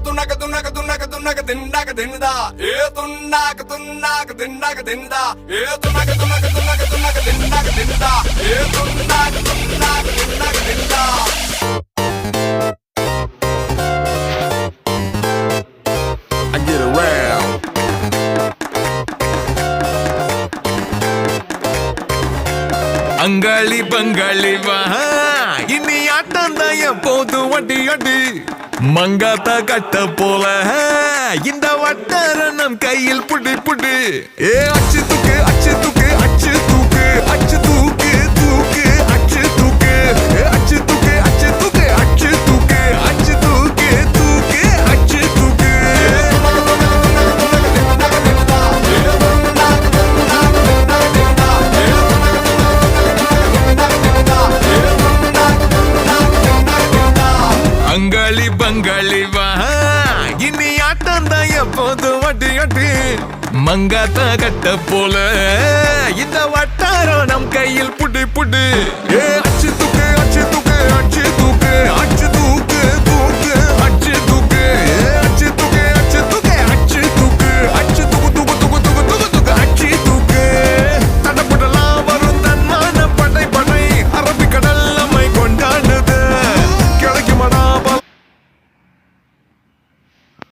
துண்ணாக்க திண்டாக்க தின்னுதா A துண்ணாக்க தின்னாக்க A துண்ணாக்க தின்னாக்க தின்னுதா A துண்ணாக்க தின்னாக்க தின்னுதா. I get around. அங்காளி பங்காளி வா இனி ஆட்டம் தான் எப்போது வட்டி அடி மங்காத்தா கட்ட போல இந்த வட்டார நம் கையில் புடி புடி ஏ அச்சு தூக்கு அச்சு தூக்கு அச்சு தூக்கு அச்சு தூக்கு தூக்கு அச்சு தூக்கு அச்சு தூக்கு அச்சு தூக்கு அச்சு தூக்கு அச்சு தூக்கு தூக்கு அச்சு தூக்கு. அங்காளி பங்காளி வா இனி ஆட்டம் தான் எப்போது வட்டி அட்டி மங்காத்தா கட்ட போல இந்த வட்டாரம் நம் கையில் புடி புடி ஏ அச்சு